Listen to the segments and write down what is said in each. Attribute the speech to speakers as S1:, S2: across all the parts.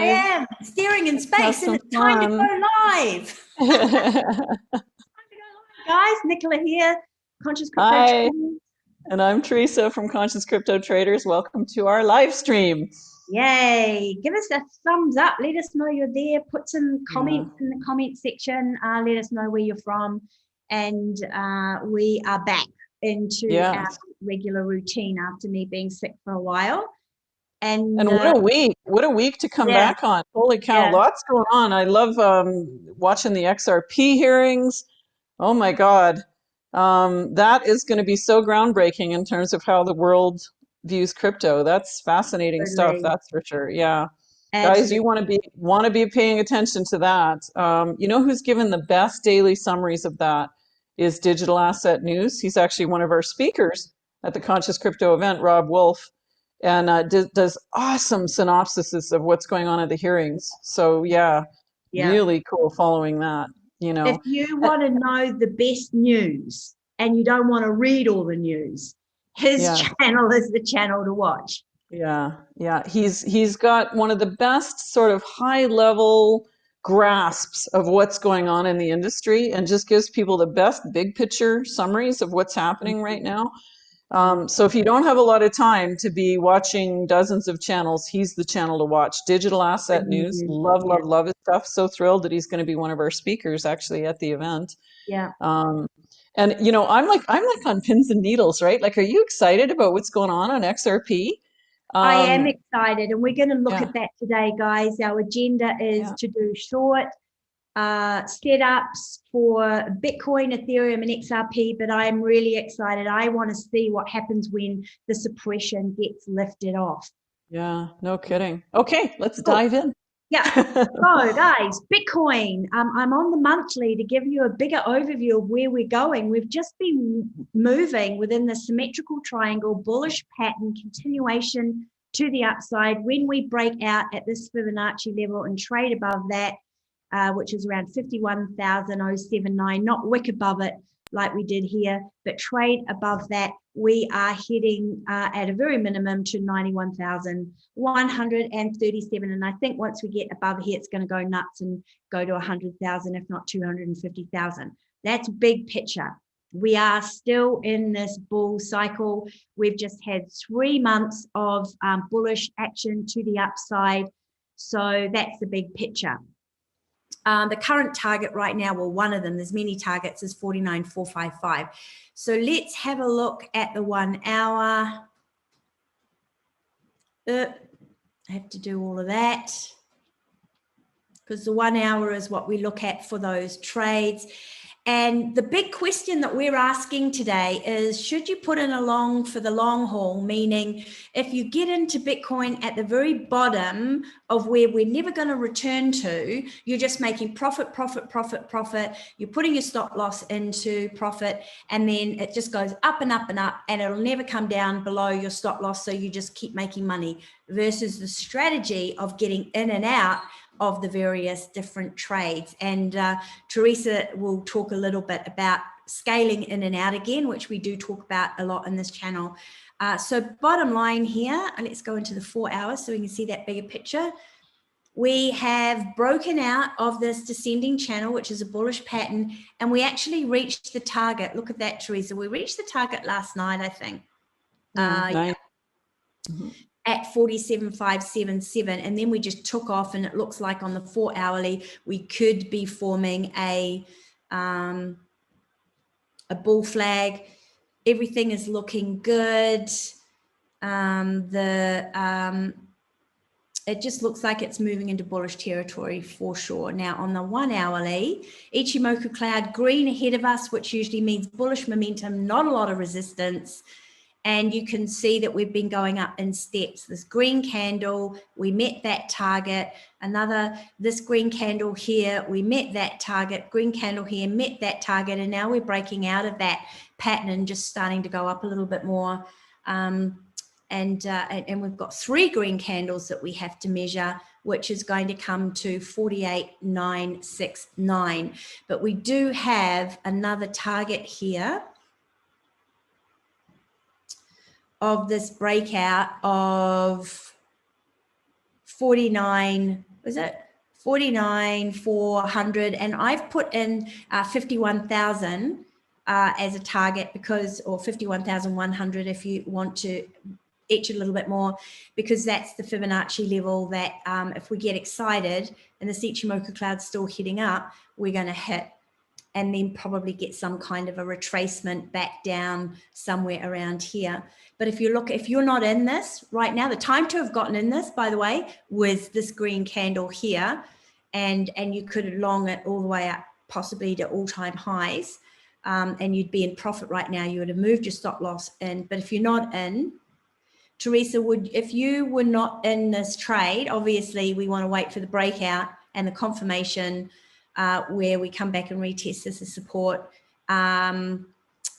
S1: am staring in space, and it's time to go live. Guys, Nicola here, Conscious Crypto
S2: Hi,
S1: Traders.
S2: and I'm Teresa from Conscious Crypto Traders. Welcome to our live stream.
S1: Yay! Give us a thumbs up. Let us know you're there. Put some comments in the comment section. Let us know where you're from. And we are back into our regular routine after me being sick for a while. And
S2: what a week. What a week to come back on. Holy cow, lots going on. I love watching the XRP hearings. Oh my God. That is going to be so groundbreaking in terms of how the world views crypto. That's fascinating stuff, that's for sure. Yeah. Absolutely. Guys, you want to be paying attention to that. You know who's given the best daily summaries of that is Digital Asset News. He's actually one of our speakers at the Conscious Crypto event, Rob Wolf, and does awesome synopsises of what's going on at the hearings. So really cool following that. You know,
S1: if you want to know the best news and you don't want to read all the news, his channel is the channel to watch.
S2: Yeah. He's got one of the best sort of high level grasps of what's going on in the industry and just gives people the best big picture summaries of what's happening right now. So if you don't have a lot of time to be watching dozens of channels, he's the channel to watch. Digital Asset News. Love his stuff. So thrilled that he's going to be one of our speakers actually at the event.
S1: Yeah.
S2: And you know, I'm like on pins and needles, right? Like, are you excited about what's going on XRP?
S1: I am excited, and we're going to look at that today, guys. Our agenda is to do short setups for Bitcoin, Ethereum, and XRP, but I'm really excited. I want to see what happens when the suppression gets lifted off.
S2: Yeah, no kidding. Okay, let's dive in.
S1: Yeah. So, guys, Bitcoin. I'm on the monthly to give you a bigger overview of where we're going. We've just been moving within the symmetrical triangle, bullish pattern, continuation to the upside. When we break out at this Fibonacci level and trade above that, which is around 51,079, not wick above it like we did here, but trade above that, we are heading at a very minimum to 91,137. And I think once we get above here, it's going to go nuts and go to 100,000, if not 250,000. That's big picture. We are still in this bull cycle. We've just had 3 months of bullish action to the upside. So that's the big picture. The current target right now, well, one of them, there's many targets, is 49,455. So let's have a look at the 1 hour. I have to do all of that because the 1 hour is what we look at for those trades. And the big question that we're asking today is, should you put in a long for the long haul? Meaning, if you get into Bitcoin at the very bottom of where we're never going to return to, you're just making profit. You're putting your stop loss into profit, and then it just goes up and up and up, and it'll never come down below your stop loss. So you just keep making money versus the strategy of getting in and out of the various different trades. And Teresa will talk a little bit about scaling in and out again, which we do talk about a lot in this channel. So bottom line here, and let's go into the 4 hours so we can see that bigger picture. We have broken out of this descending channel, which is a bullish pattern, and we actually reached the target. Look at that, Teresa. We reached the target last night, I think. At 47,577, and then we just took off, and it looks like on the 4 hourly we could be forming a bull flag. Everything is looking good. It just looks like it's moving into bullish territory for sure. Now on the 1 hourly, Ichimoku cloud green ahead of us, which usually means bullish momentum, not a lot of resistance. And you can see that we've been going up in steps. This green candle, we met that target. This green candle here, we met that target. Green candle here, met that target. And now we're breaking out of that pattern and just starting to go up a little bit more. And we've got 3 green candles that we have to measure, which is going to come to 48,969. But we do have another target here of this breakout of 49, was it 49,400, and I've put in 51,000 as a target, because, or 51,100 if you want to etch a little bit more, because that's the Fibonacci level that if we get excited and the Ichimoku cloud's still heading up, we're going to hit, and then probably get some kind of a retracement back down somewhere around here. But if you look, if you're not in this right now, the time to have gotten in this, by the way, was this green candle here, and you could long it all the way up, possibly to all-time highs, and you'd be in profit right now. You would have moved your stop loss in. But if you're not in, Teresa, if you were not in this trade, obviously we want to wait for the breakout and the confirmation where we come back and retest this as support, and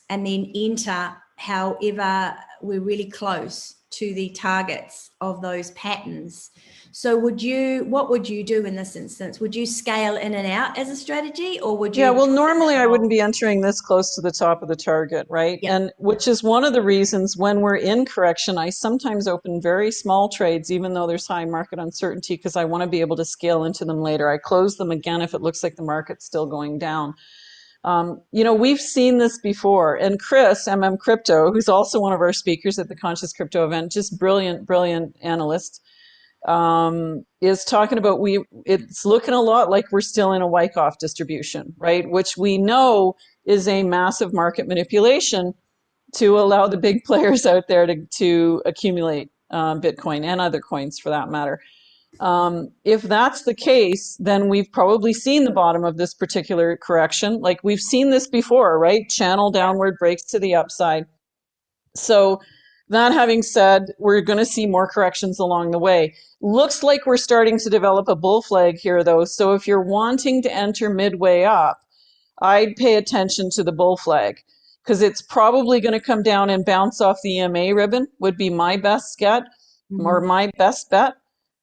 S1: then enter. However, we're really close to the targets of those patterns. So what would you do in this instance? Would you scale in and out as a strategy, or would you?
S2: Yeah, well, normally I wouldn't be entering this close to the top of the target, right?
S1: Yep.
S2: And which is one of the reasons when we're in correction, I sometimes open very small trades, even though there's high market uncertainty, because I want to be able to scale into them later. I close them again if it looks like the market's still going down. You know, we've seen this before, and Chris, MMCrypto, who's also one of our speakers at the Conscious Crypto event, just brilliant analyst, is talking about it's looking a lot like we're still in a Wyckoff distribution, right? Which we know is a massive market manipulation to allow the big players out there to accumulate Bitcoin and other coins for that matter. If that's the case, then we've probably seen the bottom of this particular correction. Like we've seen this before, right? Channel downward, breaks to the upside. So that having said, we're going to see more corrections along the way. Looks like we're starting to develop a bull flag here, though. So if you're wanting to enter midway up, I'd pay attention to the bull flag, because it's probably going to come down and bounce off the EMA ribbon, would be my best get, or my best bet.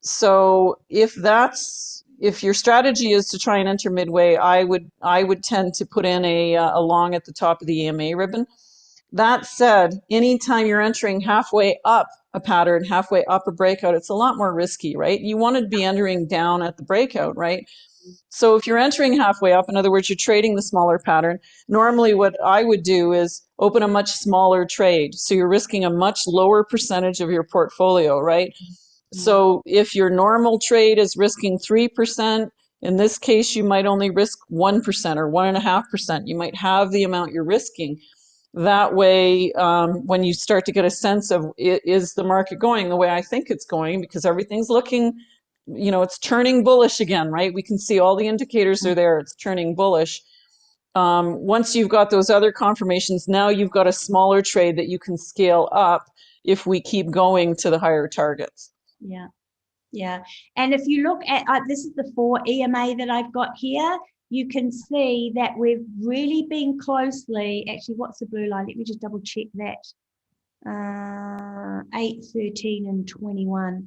S2: So if your strategy is to try and enter midway, I would tend to put in a long at the top of the EMA ribbon. That said, anytime you're entering halfway up a pattern, halfway up a breakout, it's a lot more risky, right? You want to be entering down at the breakout, right? So if you're entering halfway up, in other words, you're trading the smaller pattern, normally what I would do is open a much smaller trade. So you're risking a much lower percentage of your portfolio, right? So if your normal trade is risking 3%, in this case, you might only risk 1% or 1.5%. You might have the amount you're risking. That way, when you start to get a sense of, is the market going the way I think it's going, because everything's looking, you know, it's turning bullish again, right? We can see all the indicators are there. It's turning bullish. Once you've got those other confirmations, now you've got a smaller trade that you can scale up if we keep going to the higher targets.
S1: Yeah. Yeah. And if you look at, this is the 4 EMA that I've got here, you can see that we've really been closely, actually, what's the blue line? Let me just double check that. 8, 13, and 21.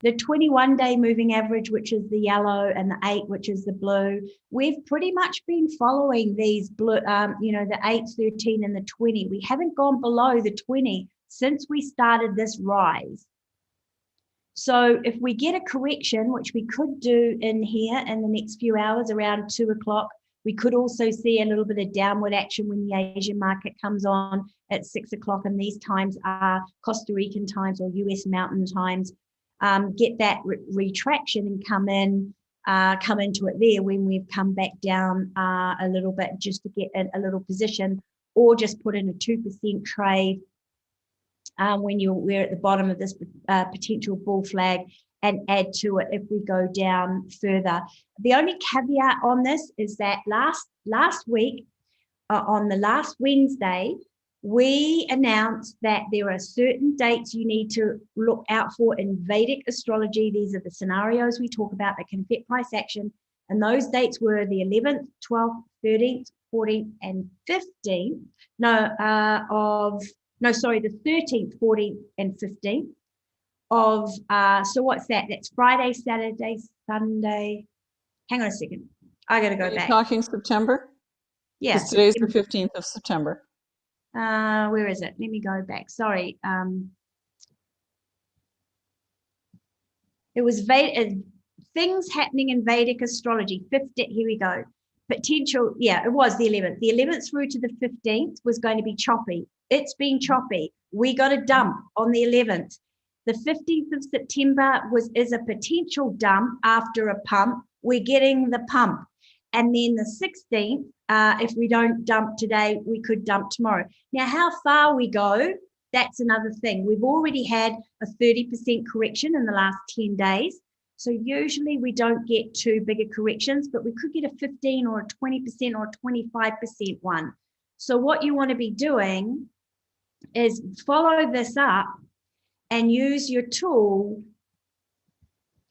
S1: The 21-day moving average, which is the yellow, and the 8, which is the blue, we've pretty much been following these blue, you know, the 8, 13, and the 20. We haven't gone below the 20 since we started this rise. So if we get a correction, which we could do in here in the next few hours around 2 o'clock, we could also see a little bit of downward action when the Asian market comes on at 6 o'clock, and these times are Costa Rican times or US Mountain times. Get that retraction and come into it there when we've come back down a little bit, just to get in a little position, or just put in a 2% trade when we're at the bottom of this potential bull flag, and add to it if we go down further. The only caveat on this is that last week, on the last Wednesday, we announced that there are certain dates you need to look out for in Vedic astrology. These are the scenarios we talk about that can affect price action. And those dates were the 11th, 12th, 13th, 14th, and 15th. The 13th, 14th, and 15th of, so what's that? That's Friday, Saturday, Sunday. Hang on a second. I got to go back.
S2: Are you talking September?
S1: Yeah.
S2: Because today's the 15th of September.
S1: Where is it? Let me go back. Sorry. It was things happening in Vedic astrology. 50, here we go. Potential, yeah, it was the 11th. The 11th through to the 15th was going to be choppy. It's been choppy. We got a dump on the 11th. The 15th of September is a potential dump after a pump. We're getting the pump. And then the 16th, if we don't dump today, we could dump tomorrow. Now, how far we go, that's another thing. We've already had a 30% correction in the last 10 days. So usually we don't get too big a corrections, but we could get a 15 or a 20% or a 25% one. So what you want to be doing is follow this up and use your tool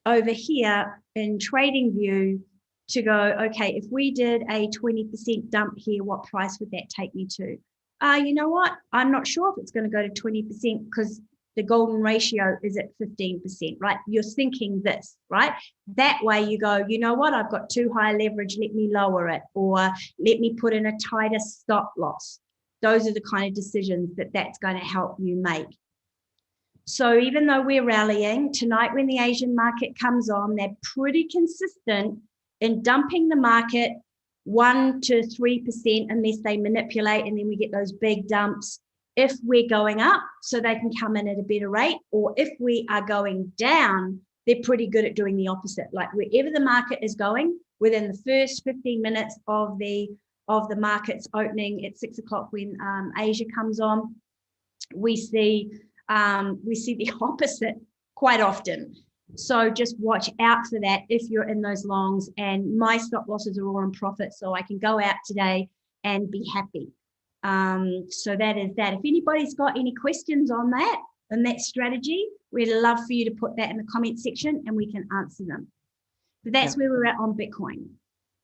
S1: over here in TradingView to go, okay, if we did a 20% dump here, what price would that take me to? You know what? I'm not sure if it's going to go to 20% because the golden ratio is at 15%, right? You're thinking this, right? That way you go, you know what? I've got too high leverage. Let me lower it, or let me put in a tighter stop loss. Those are the kind of decisions that's going to help you make. So even though we're rallying tonight, when the Asian market comes on, they're pretty consistent in dumping the market 1 to 3% unless they manipulate, and then we get those big dumps if we're going up, so they can come in at a better rate, or if we are going down, they're pretty good at doing the opposite. Like wherever the market is going, within the first 15 minutes of the market's opening at 6 o'clock when Asia comes on, we see the opposite quite often. So just watch out for that if you're in those longs. And my stop losses are all in profit, so I can go out today and be happy. So that is that. If anybody's got any questions on that and that strategy, we'd love for you to put that in the comment section and we can answer them. But that's where we're at on Bitcoin.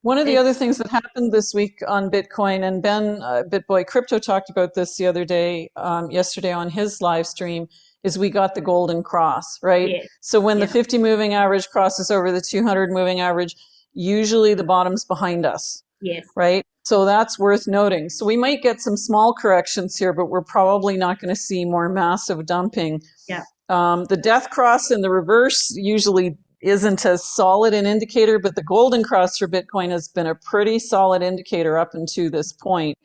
S2: One of the other things that happened this week on Bitcoin, and Ben, BitBoy Crypto, talked about this the other day, yesterday on his live stream, is we got the golden cross, right?
S1: Yeah.
S2: So when the 50 moving average crosses over the 200 moving average, usually the bottom's behind us.
S1: Yes.
S2: Right? So that's worth noting. So we might get some small corrections here, but we're probably not going to see more massive dumping.
S1: Yeah.
S2: The death cross in the reverse usually isn't as solid an indicator, but the golden cross for Bitcoin has been a pretty solid indicator up until this point,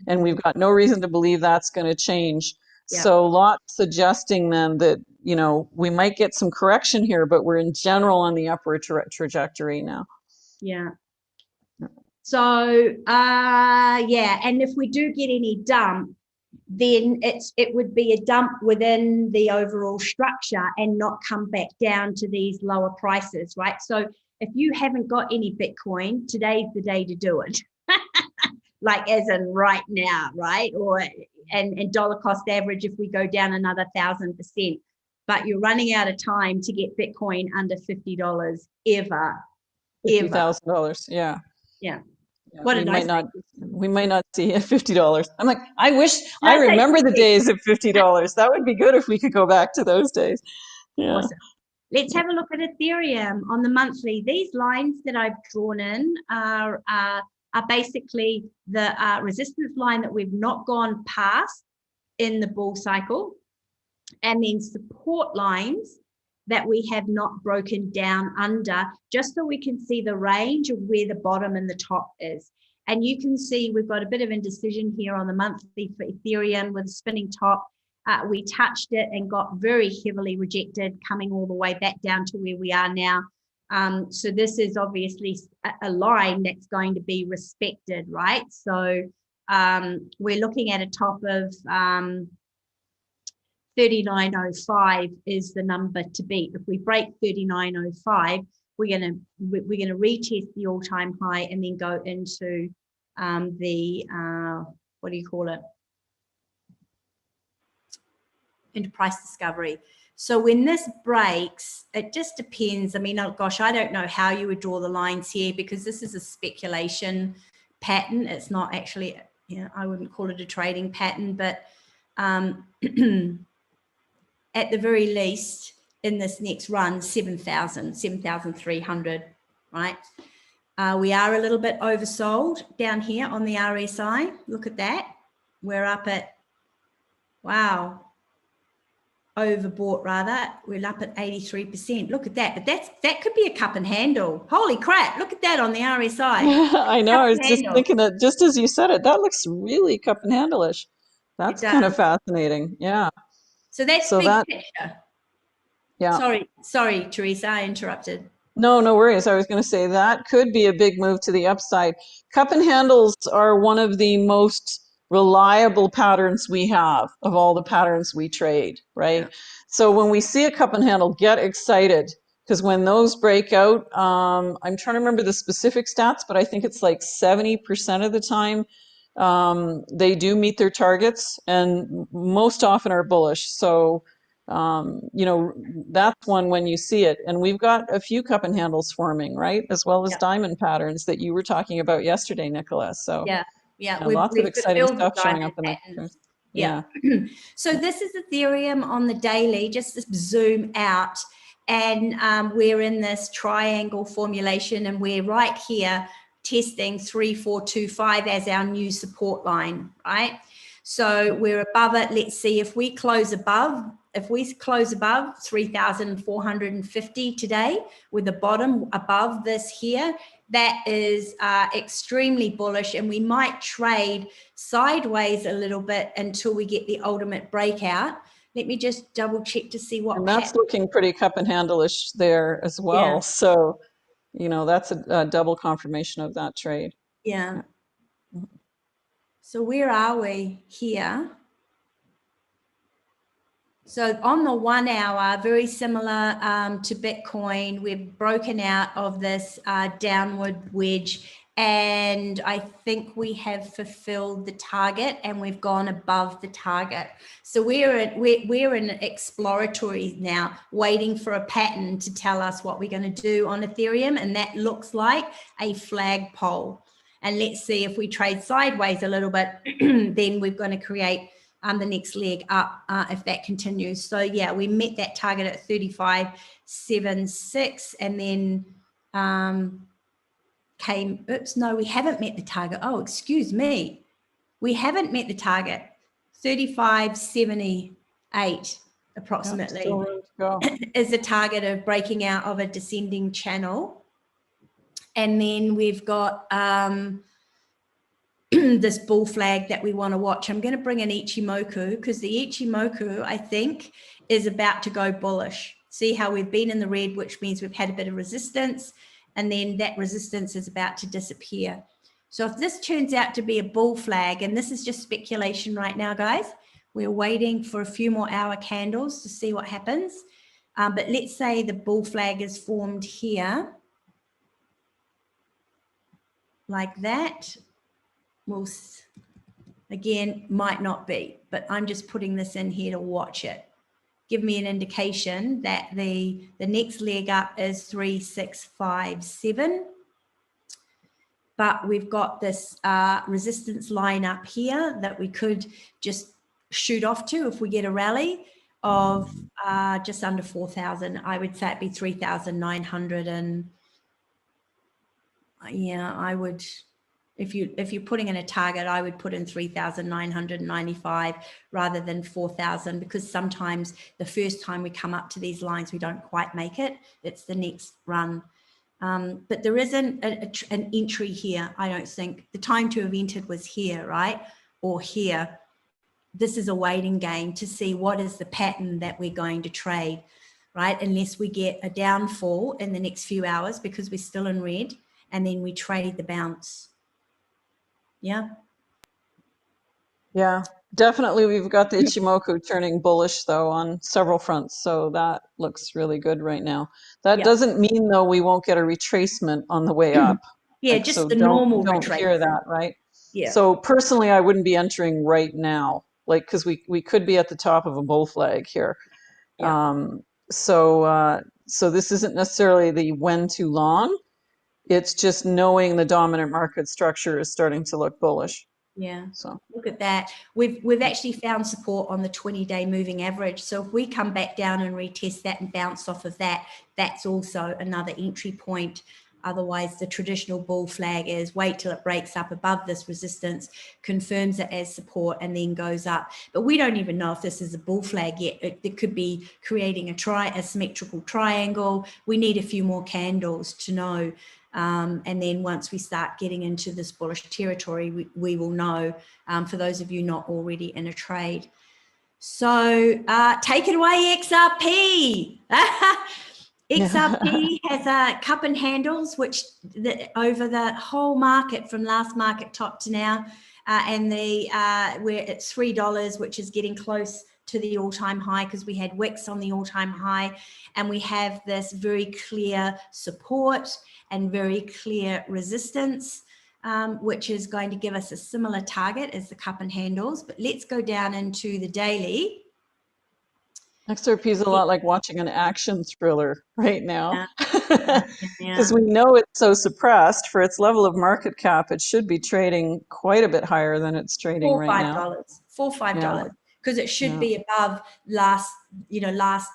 S2: and we've got no reason to believe that's going to change. Yeah. So lots suggesting then that, you know, we might get some correction here, but we're in general on the upward trajectory now.
S1: Yeah. So, yeah, and if we do get any dump, then it would be a dump within the overall structure and not come back down to these lower prices, right? So if you haven't got any Bitcoin, today's the day to do it. Like as in right now, right? Or and dollar cost average if we go down another 1,000%. But you're running out of time to get Bitcoin under $50 ever.
S2: $50,000, yeah.
S1: Yeah. What a nice
S2: we might not see $50. I'm like, I remember the days of $50. That would be good if we could go back to those days. Yeah.
S1: Awesome. Let's have a look at Ethereum on the monthly. These lines that I've drawn in are basically the resistance line that we've not gone past in the bull cycle, and then support lines that we have not broken down under, just so we can see the range of where the bottom and the top is. And you can see we've got a bit of indecision here on the monthly for Ethereum with a spinning top. We touched it and got very heavily rejected, coming all the way back down to where we are now. So this is obviously a line that's going to be respected, right? So we're looking at a top of 39.05 is the number to beat. If we break 39.05, we're gonna retest the all-time high and then go into what do you call it? Into price discovery. So when this breaks, it just depends. I mean, oh gosh, I don't know how you would draw the lines here because this is a speculation pattern. It's not actually, I wouldn't call it a trading pattern, but at the very least, in this next run, 7,300, right? We are a little bit oversold down here on the RSI. Look at that. We're up at, wow, overbought rather. We're up at 83%. Look at that. But that could be a cup and handle. Holy crap. Look at that on the RSI.
S2: I know.
S1: Cup
S2: I was
S1: and
S2: just
S1: handle.
S2: thinking that just as you said it, that looks really cup and handle-ish.
S1: It
S2: That's kind of
S1: does.
S2: fascinating. Yeah.
S1: So that's
S2: So
S1: big
S2: that,
S1: picture.
S2: yeah.
S1: Sorry, Teresa, I interrupted.
S2: No, no worries. I was going to say that could be a big move to the upside. Cup and handles are one of the most reliable patterns we have of all the patterns we trade, right?
S1: Yeah.
S2: So when we see a cup and handle, get excited because when those break out, I'm trying to remember the specific stats, but I think it's like 70% of the time they do meet their targets and most often are bullish. So you know, that's one when you see it. And we've got a few cup and handles forming, right? As well as
S1: Yeah.
S2: diamond patterns that you were talking about yesterday, Nicola. So
S1: Yeah.
S2: yeah,
S1: We've
S2: lots of exciting
S1: fulfilled the
S2: stuff showing up
S1: diamond
S2: in the
S1: patterns.
S2: yeah.
S1: So this is Ethereum on the daily, just to zoom out. And we're in this triangle formulation and we're right here testing 3425 as our new support line, right? So we're above it. Let's see if we close above. If we close above 3,450 today with the bottom above this here, that is extremely bullish, and we might trade sideways a little bit until we get the ultimate breakout. Let me just double check to see what
S2: And that's looking pretty cup and handle-ish there as well.
S1: Yeah.
S2: So, you know, that's a double confirmation of that trade.
S1: Yeah. So where are we here? So on the 1 hour, very similar to Bitcoin, we've broken out of this downward wedge, and I think we have fulfilled the target and we've gone above the target. So we're in exploratory now, waiting for a pattern to tell us what we're going to do on Ethereum, and that looks like a flagpole. And let's see if we trade sideways a little bit, then we're going to create the next leg up if that continues. So yeah, we met that target at 35.76 and then we haven't met the target. Oh, excuse me. We haven't met the target. 35.78 approximately is the target of breaking out of a descending channel. And then we've got this bull flag that we want to watch. I'm going to bring in Ichimoku because the Ichimoku, I think, is about to go bullish. See how we've been in the red, which means we've had a bit of resistance, and then that resistance is about to disappear. So if this turns out to be a bull flag, and this is just speculation right now, guys, we're waiting for a few more hour candles to see what happens. But let's say the bull flag is formed here, like that. Will again might not be, but I'm just putting this in here to watch it. Give me an indication that the next leg up is 3657, but we've got this resistance line up here that we could just shoot off to if we get a rally of just under 4,000. I would say it'd be 3,900, and yeah, I would. If you're putting in a target, I would put in 3,995 rather than 4,000, because sometimes the first time we come up to these lines, we don't quite make it. It's the next run. But there isn't an entry here, I don't think. The time to have entered was here, right? Or here. This is a waiting game to see what is the pattern that we're going to trade, right? Unless we get a downfall in the next few hours because we're still in red, and then we trade the bounce. Yeah.
S2: Yeah, definitely. We've got the Ichimoku turning bullish though on several fronts. So that looks really good right now. That doesn't mean though we won't get a retracement on the way up.
S1: Yeah,
S2: like,
S1: just
S2: so
S1: the normal
S2: don't hear
S1: retracement.
S2: that, right?
S1: Yeah.
S2: So personally, I wouldn't be entering right now, like, because we could be at the top of a bull flag here.
S1: Yeah.
S2: So this isn't necessarily the when too long. It's just knowing the dominant market structure is starting to look bullish.
S1: Yeah.
S2: So
S1: look at that. We've actually found support on the 20-day moving average. So if we come back down and retest that and bounce off of that, that's also another entry point Otherwise, the traditional bull flag is wait till it breaks up above this resistance, confirms it as support, and then goes up. But we don't even know if this is a bull flag yet. It could be creating a symmetrical triangle. We need a few more candles to know. And then once we start getting into this bullish territory, we will know, for those of you not already in a trade. So take it away, XRP. XRP has a cup and handles, which over the whole market from last market top to now, and we're at $3, which is getting close to the all-time high because we had wicks on the all-time high, and we have this very clear support and very clear resistance, which is going to give us a similar target as the cup and handles. But let's go down into the daily.
S2: XRP is a lot like watching an action thriller right now, because
S1: Yeah.
S2: we know it's so suppressed for its level of market cap. It should be trading quite a bit higher than it's trading right now.
S1: $4-5, because it should be above last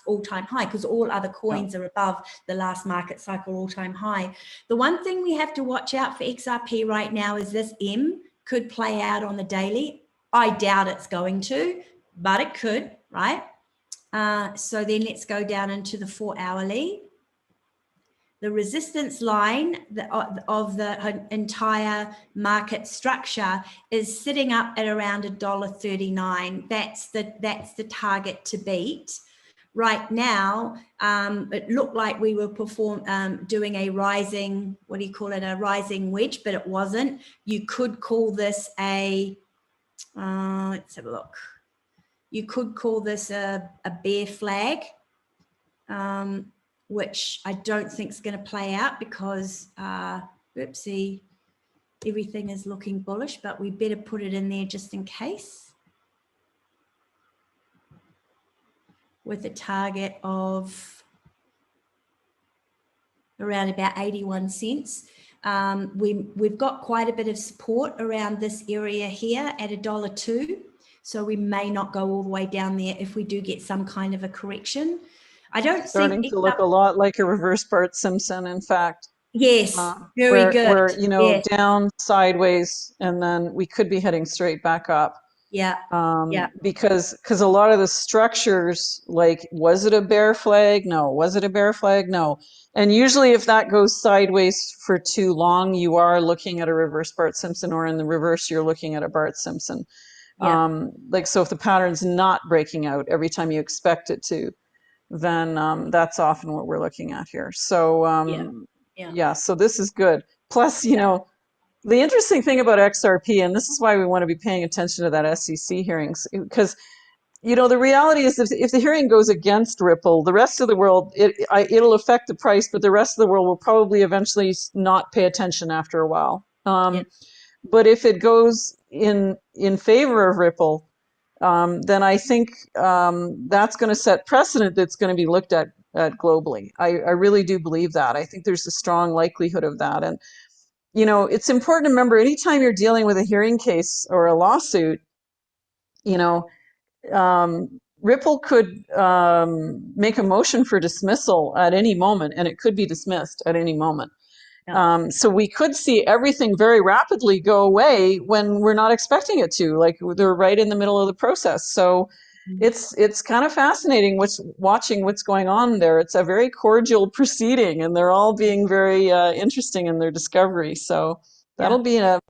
S1: all-time high, because all other coins are above the last market cycle all-time high. The one thing we have to watch out for XRP right now is this M could play out on the daily. I doubt it's going to, but it could, right? So then let's go down into the 4-hourly. The resistance line of the entire market structure is sitting up at around $1.39. That's the target to beat. Right now, it looked like we were doing a rising, what do you call it, a rising wedge, but it wasn't. You could call this a, let's have a look. You could call this a bear flag, which I don't think is going to play out because, oopsie, everything is looking bullish, but we better put it in there just in case. With a target of around about 81 cents. We've got quite a bit of support around this area here at $1.02. So we may not go all the way down there if we do get some kind of a correction. I don't
S2: Starting to look a lot like a reverse Bart Simpson, in fact.
S1: Yes, very good.
S2: Where down, sideways, and then we could be heading straight back up.
S1: Yeah.
S2: Because a lot of the structures, like, was it a bear flag? No. Was it a bear flag? No. And usually if that goes sideways for too long, you are looking at a reverse Bart Simpson, or in the reverse, you're looking at a Bart Simpson. So if the pattern's not breaking out every time you expect it to, then that's often what we're looking at here. So so this is good. Plus, you know, the interesting thing about XRP, and this is why we want to be paying attention to that SEC hearings, because, you know, the reality is if the hearing goes against Ripple, the rest of the world, it'll affect the price, but the rest of the world will probably eventually not pay attention after a while. But if it goes in favor of Ripple, then I think that's going to set precedent that's going to be looked at globally. I really do believe that. I think there's a strong likelihood of that. And, you know, it's important to remember, anytime you're dealing with a hearing case or a lawsuit, you know, Ripple could make a motion for dismissal at any moment, and it could be dismissed at any moment. So we could see everything very rapidly go away when we're not expecting it to, like they're right in the middle of the process. So it's kind of fascinating watching what's going on there. It's a very cordial proceeding, and they're all being very interesting in their discovery. So that'll be a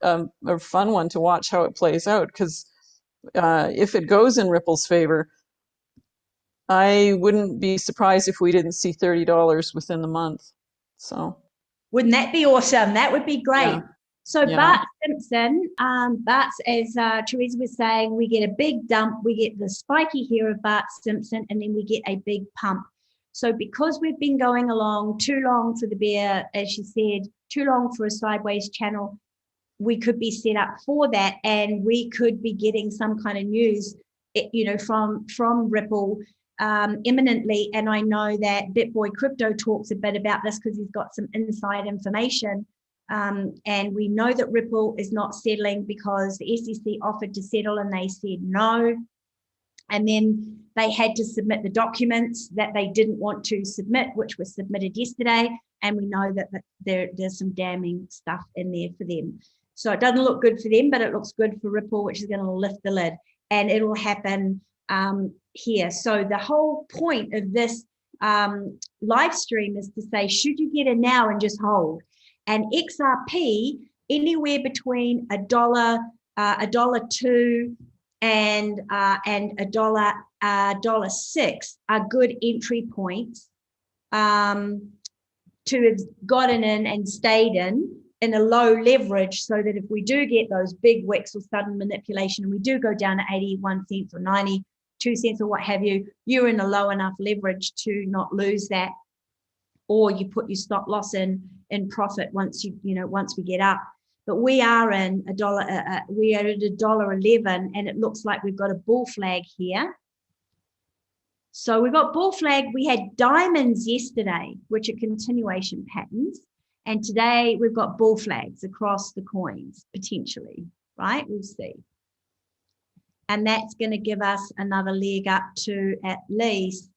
S2: fun one to watch how it plays out, because if it goes in Ripple's favor, I wouldn't be surprised if we didn't see $30 within the month. So.
S1: Wouldn't that be awesome? That would be great.
S2: Yeah.
S1: So Bart Simpson, Bart's, as Teresa was saying, we get a big dump, we get the spiky here of Bart Simpson, and then we get a big pump. So because we've been going along too long for the bear, as she said, too long for a sideways channel, we could be set up for that, and we could be getting some kind of news, you know, from Ripple imminently. And I know that BitBoy Crypto talks a bit about this because he's got some inside information. And we know that Ripple is not settling because the SEC offered to settle and they said no. And then they had to submit the documents that they didn't want to submit, which were submitted yesterday. And we know that there's some damning stuff in there for them. So it doesn't look good for them, but it looks good for Ripple, which is going to lift the lid. And it'll happen here. So the whole point of this live stream is to say, should you get in now and just hold? And XRP, anywhere between $1.02 and $1.06 are good entry points to have gotten in and stayed in a low leverage, so that if we do get those big wicks or sudden manipulation and we do go down to 81 cents or 92 cents or what have you, you're in a low enough leverage to not lose that, or you put your stop loss in profit once once we get up. But we are in we are at $1.11, and it looks like we've got a bull flag here. So we've got bull flag. We had diamonds yesterday, which are continuation patterns. And today we've got bull flags across the coins, potentially, right? We'll see. And that's going to give us another leg up to at least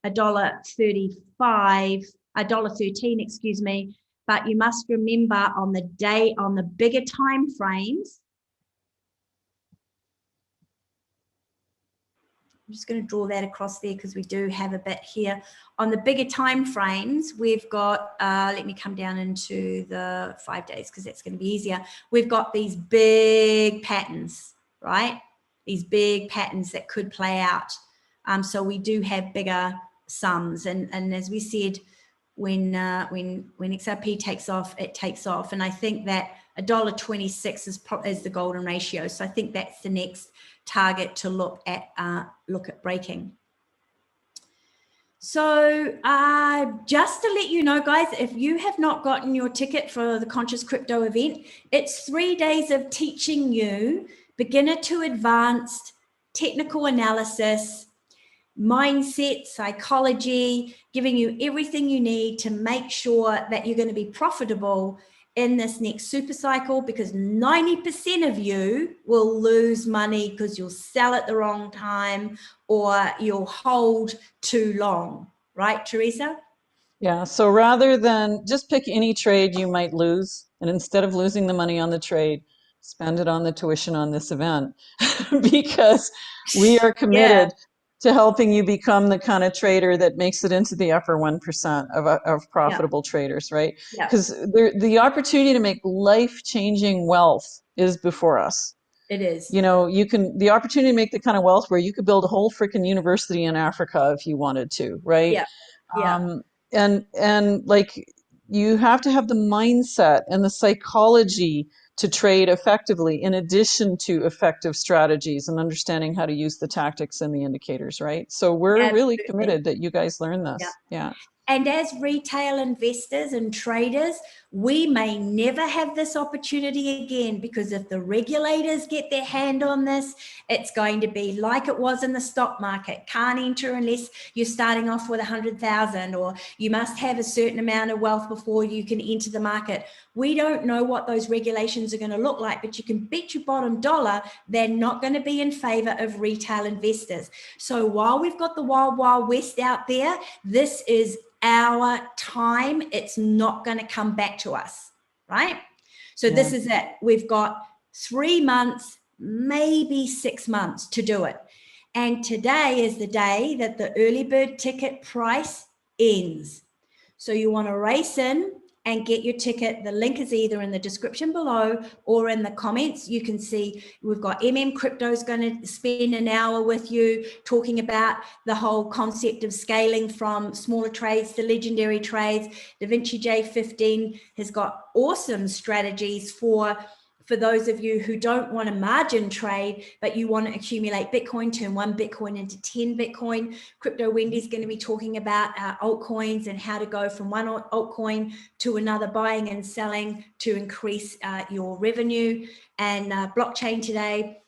S1: $1.35, $1.13, excuse me. But you must remember on the bigger time frames, I'm just going to draw that across there because we do have a bit here. On the bigger time frames, we've got, let me come down into the 5 days because that's going to be easier. We've got these big patterns, right? These big patterns that could play out. So we do have bigger sums. And as we said, when XRP takes off, it takes off. And I think that $1.26 is the golden ratio. So I think that's the next target to look at breaking. So just to let you know, guys, if you have not gotten your ticket for the Conscious Crypto event, it's 3 days of teaching you beginner to advanced technical analysis, mindset, psychology, giving you everything you need to make sure that you're going to be profitable in this next super cycle, because 90% of you will lose money because you'll sell at the wrong time or you'll hold too long, right, Teresa?
S2: Yeah, so rather than just pick any trade you might lose, and instead of losing the money on the trade, spend it on the tuition on this event, because we are committed to helping you become the kind of trader that makes it into the upper 1% of profitable traders, right? Because the opportunity to make life-changing wealth is before us.
S1: It is.
S2: You know, the opportunity to make the kind of wealth where you could build a whole freaking university in Africa if you wanted to, right? And like, you have to have the mindset and the psychology to trade effectively, in addition to effective strategies and understanding how to use the tactics and the indicators, right? So we're really committed that you guys learn this. Yeah.
S1: And as retail investors and traders, we may never have this opportunity again, because if the regulators get their hand on this, it's going to be like it was in the stock market. Can't enter unless you're starting off with 100,000, or you must have a certain amount of wealth before you can enter the market. We don't know what those regulations are going to look like, but you can bet your bottom dollar they're not going to be in favor of retail investors. So while we've got the wild, wild west out there, this is our time. It's not going to come back to us, right? So this is it. We've got 3 months, maybe 6 months to do it. And today is the day that the early bird ticket price ends. So you want to race in and get your ticket. The link is either in the description below or in the comments. You can see we've got MMCrypto is going to spend an hour with you talking about the whole concept of scaling from smaller trades to legendary trades. Da Vinci J15 has got awesome strategies for those of you who don't want to margin trade, but you want to accumulate Bitcoin, turn 1 Bitcoin into 10 Bitcoin. Crypto Wendy's going to be talking about altcoins and how to go from one altcoin to another, buying and selling to increase your revenue. And blockchain today,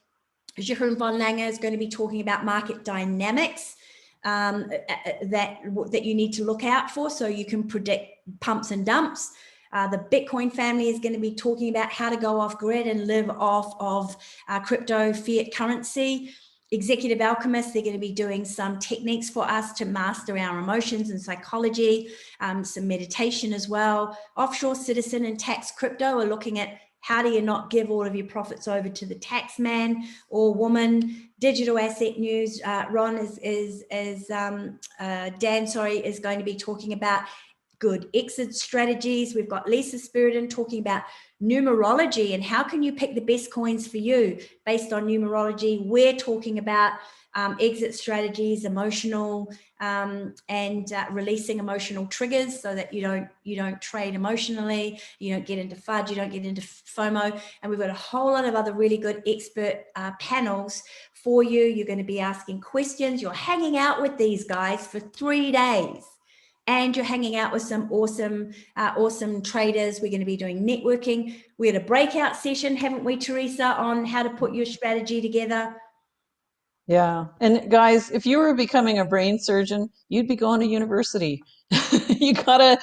S1: Jeroen van Lange is going to be talking about market dynamics that you need to look out for, so you can predict pumps and dumps. The Bitcoin family is going to be talking about how to go off grid and live off of crypto fiat currency. Executive Alchemists, they're going to be doing some techniques for us to master our emotions and psychology, some meditation as well. Offshore Citizen and Tax.Crypto are looking at how do you not give all of your profits over to the tax man or woman. Digital Asset News, Ron Dan, sorry, is going to be talking about good exit strategies. We've got Lisa Spiriton talking about numerology and how can you pick the best coins for you based on numerology. We're talking about exit strategies, emotional and releasing emotional triggers so that you don't trade emotionally, you don't get into FUD, you don't get into FOMO. And we've got a whole lot of other really good expert panels for you. You're going to be asking questions. You're hanging out with these guys for 3 days. And you're hanging out with some awesome traders. We're going to be doing networking. We had a breakout session, haven't we, Teresa, on how to put your strategy together?
S2: Yeah. And guys, if you were becoming a brain surgeon, you'd be going to university. You got to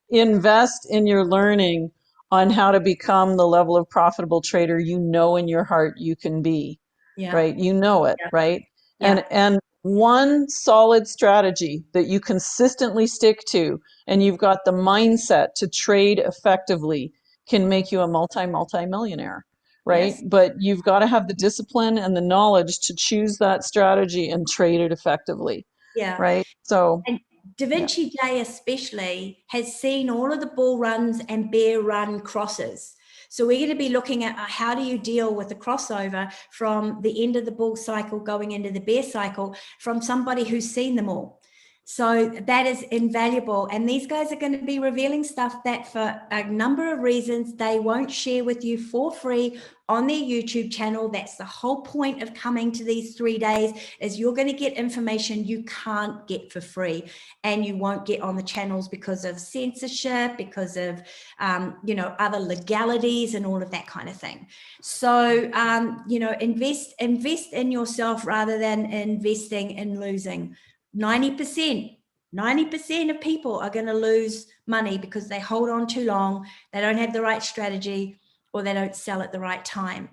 S2: invest in your learning on how to become the level of profitable trader you know in your heart you can be.
S1: Yeah.
S2: Right? You know it,
S1: Yeah.
S2: right?
S1: Yeah.
S2: And one solid strategy that you consistently stick to, and you've got the mindset to trade effectively, can make you a multi-millionaire, right?
S1: Yes.
S2: But you've got to have the discipline and the knowledge to choose that strategy and trade it effectively,
S1: Yeah.
S2: right? So,
S1: and Da Vinci J especially has seen all of the bull runs and bear run crosses. So we're going to be looking at how do you deal with the crossover from the end of the bull cycle going into the bear cycle from somebody who's seen them all. So that is invaluable. And these guys are going to be revealing stuff that for a number of reasons they won't share with you for free on their YouTube channel. That's the whole point of coming to these 3 days, is you're going to get information you can't get for free and you won't get on the channels because of censorship, because of other legalities and all of that kind of thing. So invest in yourself rather than investing in losing. 90% of people are going to lose money because they hold on too long, they don't have the right strategy, or they don't sell at the right time.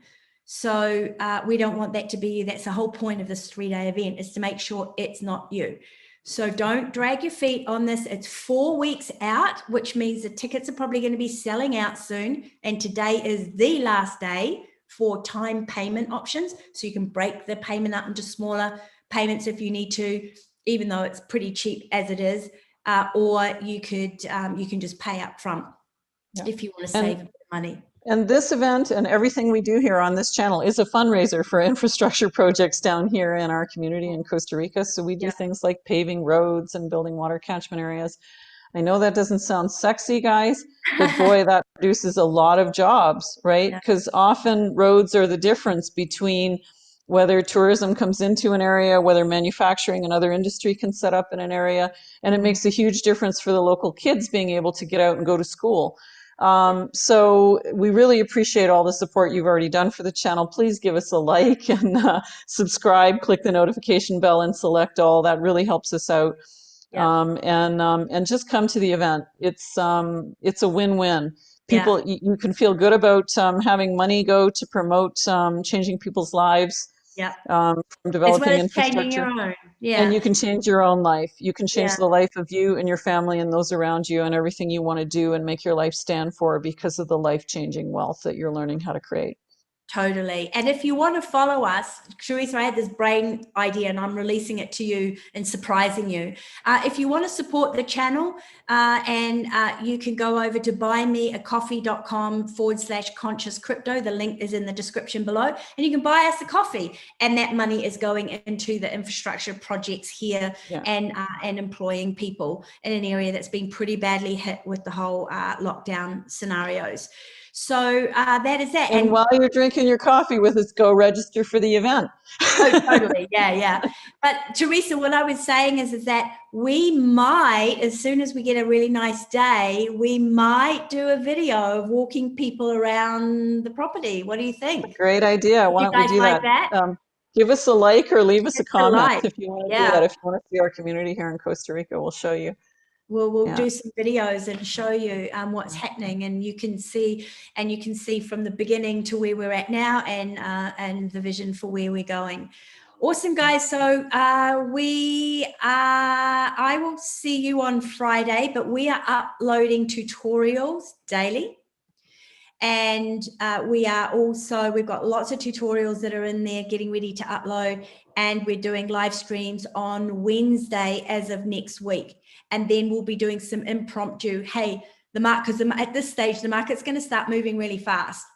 S1: So we don't want that to be you. That's the whole point of this 3-day event, is to make sure it's not you. So don't drag your feet on this. It's 4 weeks out, which means the tickets are probably going to be selling out soon. And today is the last day for time payment options. So you can break the payment up into smaller payments if you need to, even though it's pretty cheap as it is, or you can just pay up front if you want to save a bit of money.
S2: And this event and everything we do here on this channel is a fundraiser for infrastructure projects down here in our community in Costa Rica. So we do things like paving roads and building water catchment areas. I know that doesn't sound sexy, guys, but boy, that produces a lot of jobs, right? Because often roads are the difference between whether tourism comes into an area, whether manufacturing and other industry can set up in an area, and it makes a huge difference for the local kids being able to get out and go to school. So we really appreciate all the support you've already done for the channel. Please give us a like and subscribe, click the notification bell and select all. That really helps us out. And just come to the event. It's a win-win. People, you can feel good about having money go to promote changing people's lives. From developing infrastructure.
S1: Changing your own.
S2: And you can change your own life. You can change the life of you and your family and those around you and everything you want to do and make your life stand for because of the life-changing wealth that you're learning how to create.
S1: Totally. And if you want to follow us, Teresa, I had this brain idea and I'm releasing it to you and surprising you. If you want to support the channel, you can go over to buymeacoffee.com/conscious crypto. The link is in the description below, and you can buy us a coffee. And that money is going into the infrastructure projects here and employing people in an area that's been pretty badly hit with the whole lockdown scenarios. So that is that.
S2: And while you're drinking your coffee with us, go register for the event.
S1: Oh, totally. Yeah. But Teresa, what I was saying is that we might, as soon as we get a really nice day, we might do a video of walking people around the property. What do you think?
S2: Great idea. Why don't we do that? Give us a like or leave us a comment if you want to do that. If you want to see our community here in Costa Rica, we'll show you.
S1: We'll do some videos and show you what's happening, and you can see from the beginning to where we're at now, and the vision for where we're going. Awesome, guys. So I will see you on Friday, but we are uploading tutorials daily. And we've got lots of tutorials that are in there getting ready to upload. And we're doing live streams on Wednesday as of next week. And then we'll be doing some impromptu, hey, because at this stage, the market's going to start moving really fast.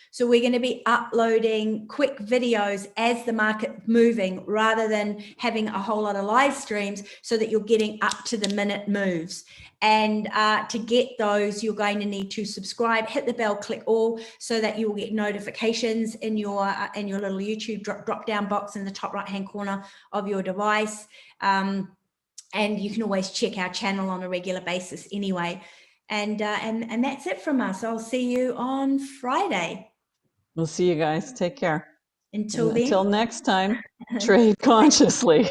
S1: So we're going to be uploading quick videos as the market's moving rather than having a whole lot of live streams, so that you're getting up to the minute moves. And to get those, you're going to need to subscribe, hit the bell, click all, so that you will get notifications in your little YouTube drop down box in the top right hand corner of your device. And you can always check our channel on a regular basis anyway. And that's it from us. I'll see you on Friday.
S2: We'll see you guys. Take care.
S1: Until then.
S2: Until next time, trade consciously.